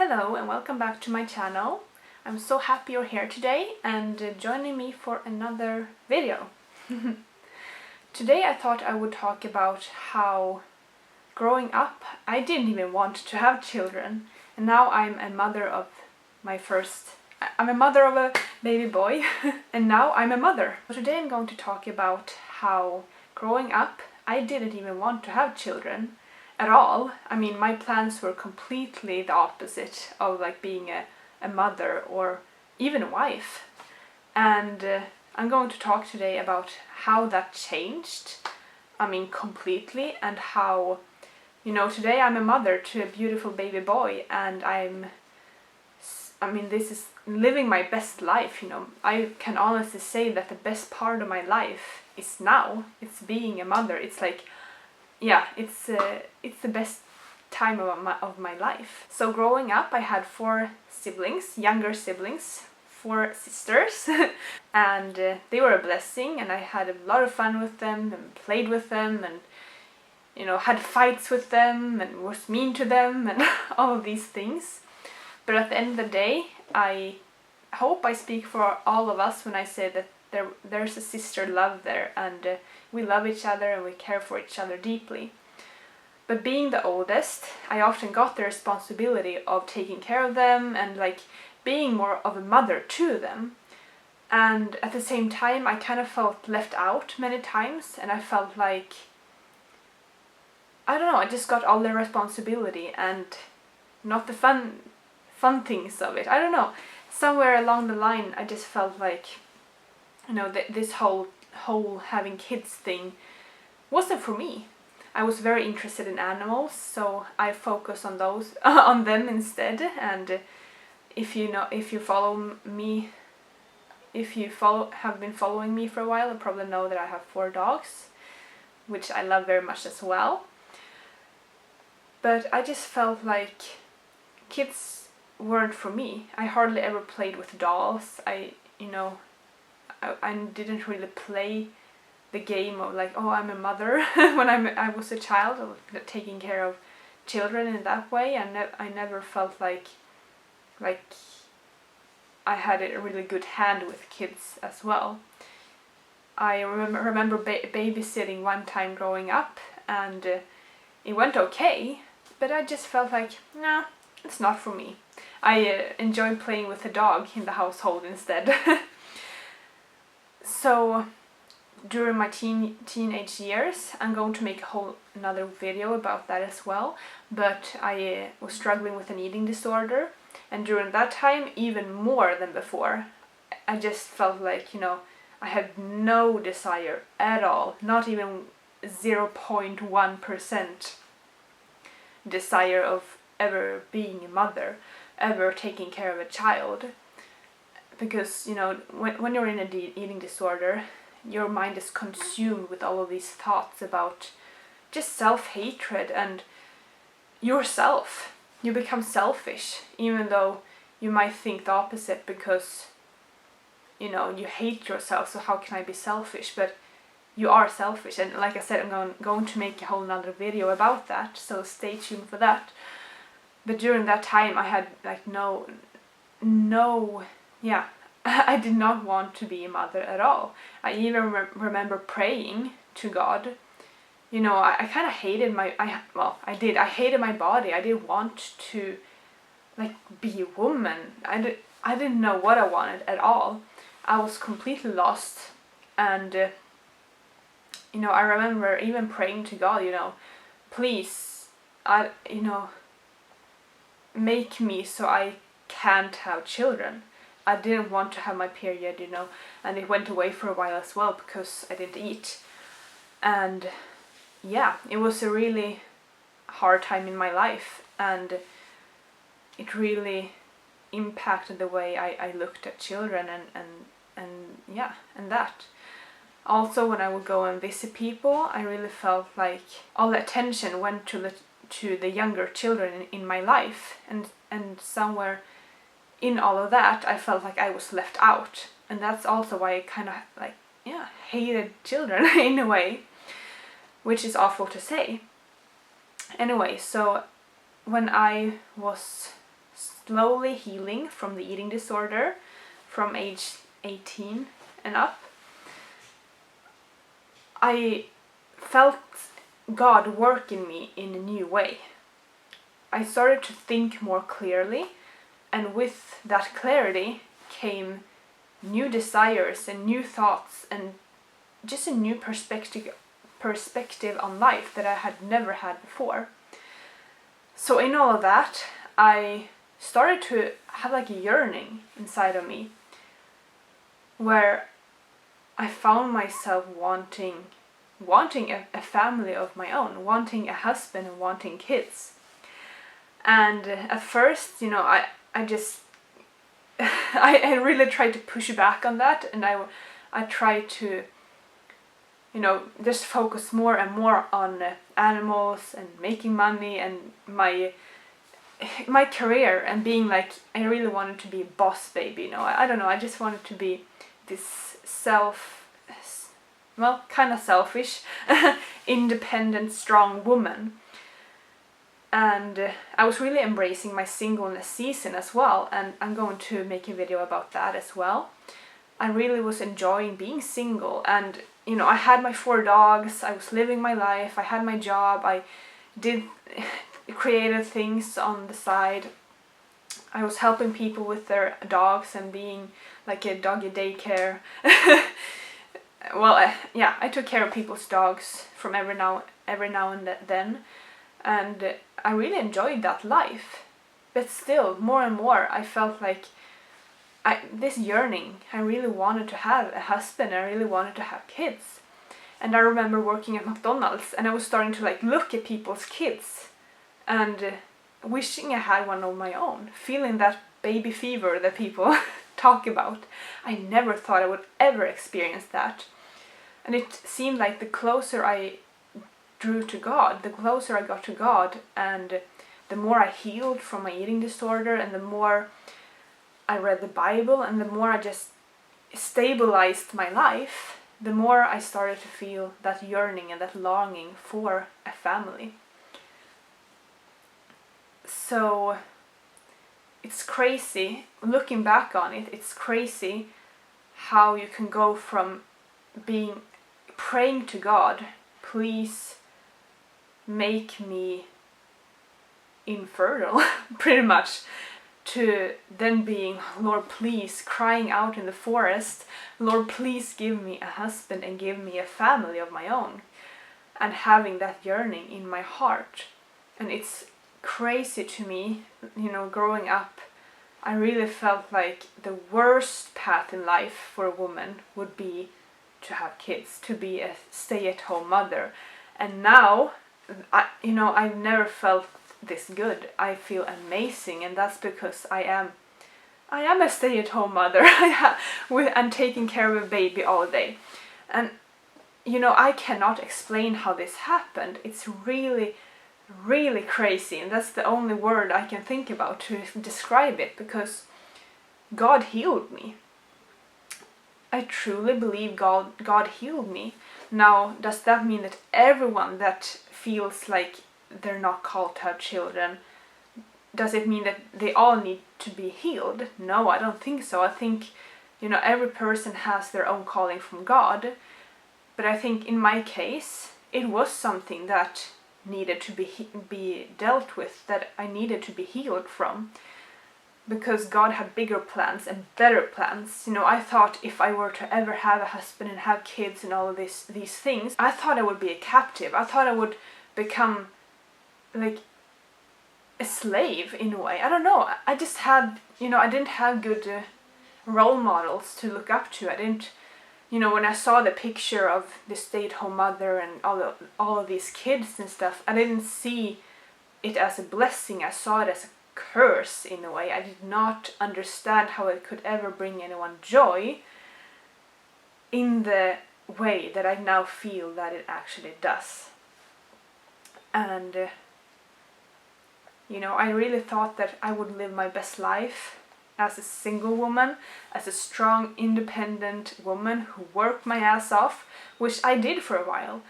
Hello and welcome back to my channel. I'm so happy you're here today and joining me for another video. Today I thought I would talk about how growing up I didn't even want to have children, and now I'm a mother of I'm a mother of a baby boy and now I'm a mother. So today I'm going to talk about how growing up I didn't even want to have children at all. I mean, my plans were completely the opposite of like being a mother or even a wife. And I'm going to talk today about how that changed. I mean, completely, and how, today I'm a mother to a beautiful baby boy, and this is living my best life, I can honestly say that the best part of my life is now. It's being a mother. It's like, yeah, it's the best time of my life. So growing up, I had 4 siblings, younger siblings, 4 sisters, and they were a blessing. And I had a lot of fun with them and played with them, and had fights with them and was mean to them and all of these things. But at the end of the day, I hope I speak for all of us when I say that there's a sister love there, and we love each other and we care for each other deeply. But being the oldest, I often got the responsibility of taking care of them and like being more of a mother to them. And at the same time, I kind of felt left out many times, and I felt like, I don't know, I just got all the responsibility and not the fun things of it. I don't know. Somewhere along the line, I just felt like, this whole having kids thing wasn't for me. I was very interested in animals, so I focused on those on them instead. And if you have been following me for a while, you probably know that I have 4 dogs, which I love very much as well. But I just felt like kids weren't for me. I hardly ever played with dolls. I didn't really play the game of like, oh, I'm a mother when I was a child, of taking care of children in that way. I never felt like I had a really good hand with kids as well. I remember babysitting one time growing up, and it went okay, but I just felt like, nah, it's not for me. I enjoy playing with a dog in the household instead. So during my teenage years, I'm going to make another video about that as well, but I was struggling with an eating disorder, and during that time, even more than before, I just felt like, I had no desire at all, not even 0.1% desire of ever being a mother, ever taking care of a child. Because, when you're in an eating disorder, your mind is consumed with all of these thoughts about just self-hatred and yourself. You become selfish, even though you might think the opposite, because, you hate yourself, so how can I be selfish? But you are selfish, and like I said, I'm going to make a whole nother video about that, so stay tuned for that. But during that time, I had like I did not want to be a mother at all. I even remember praying to God. I kind of hated I hated my body. I didn't want to like be a woman. I didn't know what I wanted at all. I was completely lost, and I remember even praying to God, please, make me so I can't have children. I didn't want to have my period, and it went away for a while as well because I didn't eat. And yeah, it was a really hard time in my life, and it really impacted the way I looked at children and that. Also, when I would go and visit people, I really felt like all the attention went to the younger children in my life, and somewhere in all of that, I felt like I was left out. And that's also why I kind of hated children in a way, which is awful to say. Anyway, so when I was slowly healing from the eating disorder from age 18 and up, I felt God work in me in a new way. I started to think more clearly, and with that clarity came new desires and new thoughts and just a new perspective on life that I had never had before. So in all of that, I started to have like a yearning inside of me where I found myself wanting a family of my own, wanting a husband and wanting kids. And at first, I just I really tried to push back on that, and I tried to just focus more and more on animals and making money and my career, and being like, I really wanted to be a boss baby, I don't know, I just wanted to be this kind of selfish, independent, strong woman. And I was really embracing my singleness season as well, and I'm going to make a video about that as well. I really was enjoying being single, and I had my 4 dogs, I was living my life, I had my job, I did creative things on the side. I was helping people with their dogs and being like a doggy daycare. Well, I took care of people's dogs from every now and then, and I really enjoyed that life. But still, more and more, I felt like this yearning. I really wanted to have a husband. I really wanted to have kids. And I remember working at McDonald's, and I was starting to look at people's kids, and wishing I had one of my own, feeling that baby fever that people talk about. I never thought I would ever experience that. And it seemed like the closer I drew to God, the closer I got to God, and the more I healed from my eating disorder, and the more I read the Bible, and the more I just stabilized my life, the more I started to feel that yearning and that longing for a family. So it's crazy, looking back on it, it's crazy how you can go from praying to God, please make me infertile, pretty much, to then being, Lord, please, crying out in the forest, Lord, please give me a husband and give me a family of my own, and having that yearning in my heart. And it's crazy to me, growing up, I really felt like the worst path in life for a woman would be to have kids, to be a stay-at-home mother. And now, I've never felt this good. I feel amazing, and that's because I am a stay-at-home mother. I'm taking care of a baby all day. And I cannot explain how this happened. It's really, really crazy, and that's the only word I can think about to describe it, because God healed me. I truly believe God healed me. Now, does that mean that everyone that feels like they're not called to have children, does it mean that they all need to be healed? No, I don't think so. I think, every person has their own calling from God. But I think in my case, it was something that needed to be dealt with, that I needed to be healed from, because God had bigger plans and better plans. I thought if I were to ever have a husband and have kids and all of these things, I thought I would be a captive. I thought I would become like a slave in a way. I don't know. I just had, I didn't have good role models to look up to. I didn't, when I saw the picture of the stay-at-home mother and all of these kids and stuff, I didn't see it as a blessing. I saw it as a curse in a way. I did not understand how it could ever bring anyone joy in the way that I now feel that it actually does. And I really thought that I would live my best life as a single woman, as a strong, independent woman who worked my ass off, which I did for a while.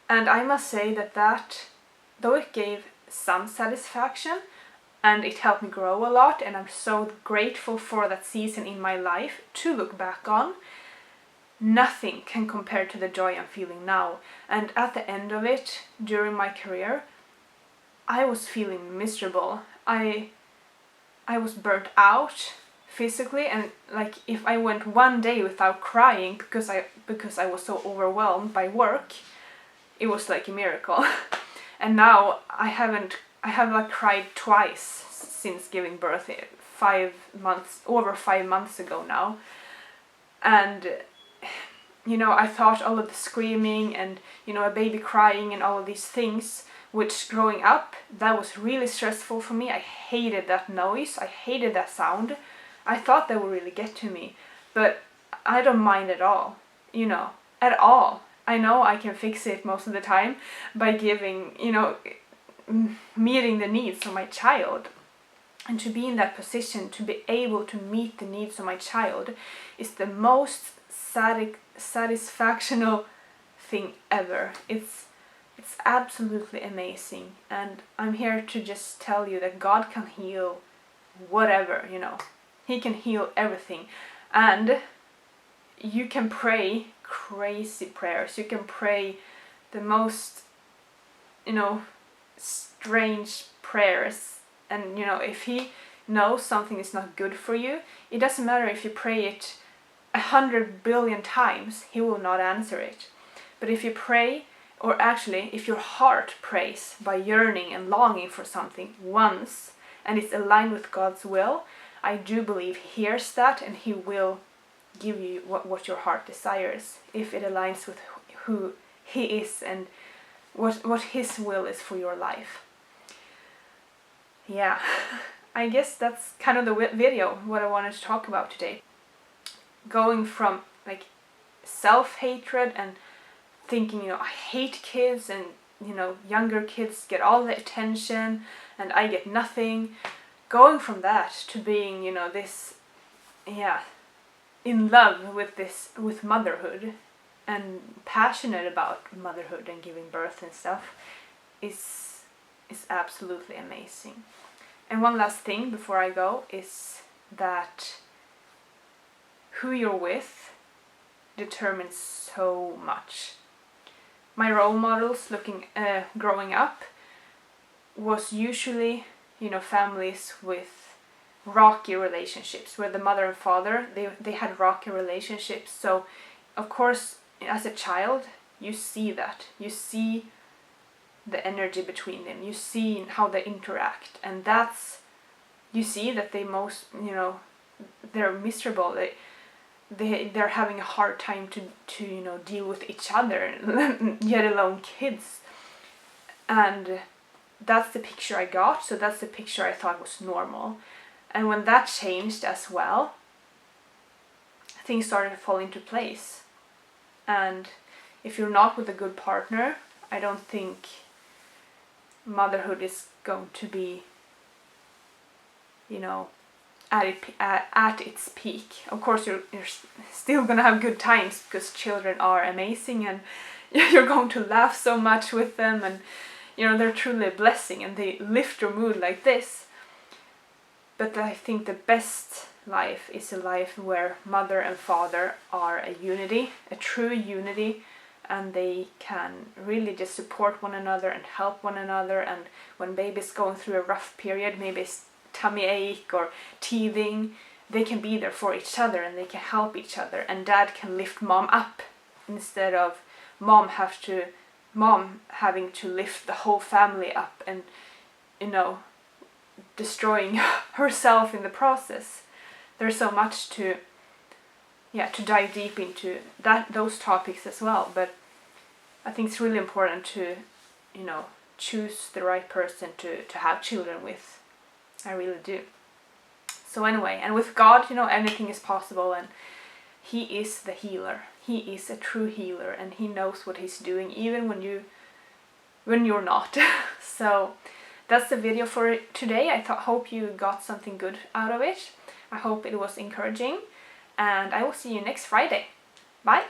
And I must say that though it gave some satisfaction, and it helped me grow a lot, and I'm so grateful for that season in my life to look back on. Nothing can compare to the joy I'm feeling now. And at the end of it, during my career, I was feeling miserable. I was burnt out physically, and like if I went one day without crying because I was so overwhelmed by work, it was like a miracle. And now I have like cried twice since giving birth, 5 months, over 5 months ago now. And you know, I thought all of the screaming and, you know, a baby crying and all of these things, which growing up, that was really stressful for me. I hated that noise, I hated that sound. I thought that would really get to me, but I don't mind at all, you know, at all. I know I can fix it most of the time by giving, you know, meeting the needs of my child. And to be in that position, to be able to meet the needs of my child, is the most satisfactional thing ever. It's absolutely amazing, and I'm here to just tell you that God can heal whatever, you know. He can heal everything, and you can pray crazy prayers. You can pray the most, you know, strange prayers, and you know, if He knows something is not good for you, it doesn't matter if you pray it 100 billion times, He will not answer it. But if you pray, or actually if your heart prays by yearning and longing for something once, and it's aligned with God's will, I do believe He hears that, and He will give you what your heart desires, if it aligns with who He is and what His will is for your life. Yeah, I guess that's kind of the video, what I wanted to talk about today. Going from like self-hatred and thinking, you know, I hate kids, and you know, younger kids get all the attention and I get nothing. Going from that to being, you know, this, yeah, in love with motherhood and passionate about motherhood and giving birth and stuff is absolutely amazing. And one last thing before I go is that who you're with determines so much. My role models growing up was usually, you know, families with rocky relationships, where the mother and father, they had rocky relationships. So of course, as a child, you see that. You see the energy between them. You see how they interact, and you see that they most, you know, they're miserable. They're having a hard time to you know, deal with each other, yet alone kids. And that's the picture I got, so that's the picture I thought was normal. And when that changed as well, things started to fall into place. And if you're not with a good partner, I don't think motherhood is going to be, you know, at its peak. Of course, you're still gonna have good times, because children are amazing, and you're going to laugh so much with them, and you know, they're truly a blessing, and they lift your mood like this. But I think the best life is a life where mother and father are a unity, a true unity, and they can really just support one another and help one another. And when baby's going through a rough period, maybe it's tummy ache or teething, they can be there for each other and they can help each other, and dad can lift mom up instead of mom having to lift the whole family up and, you know, destroying herself in the process. There's so much to dive deep into those topics as well, but I think it's really important to, you know, choose the right person to have children with. I really do. So anyway, and with God, you know, anything is possible, and He is the healer. He is a true healer, and He knows what He's doing, even when you're not. So that's the video for today. I hope you got something good out of it. I hope it was encouraging, and I will see you next Friday. Bye!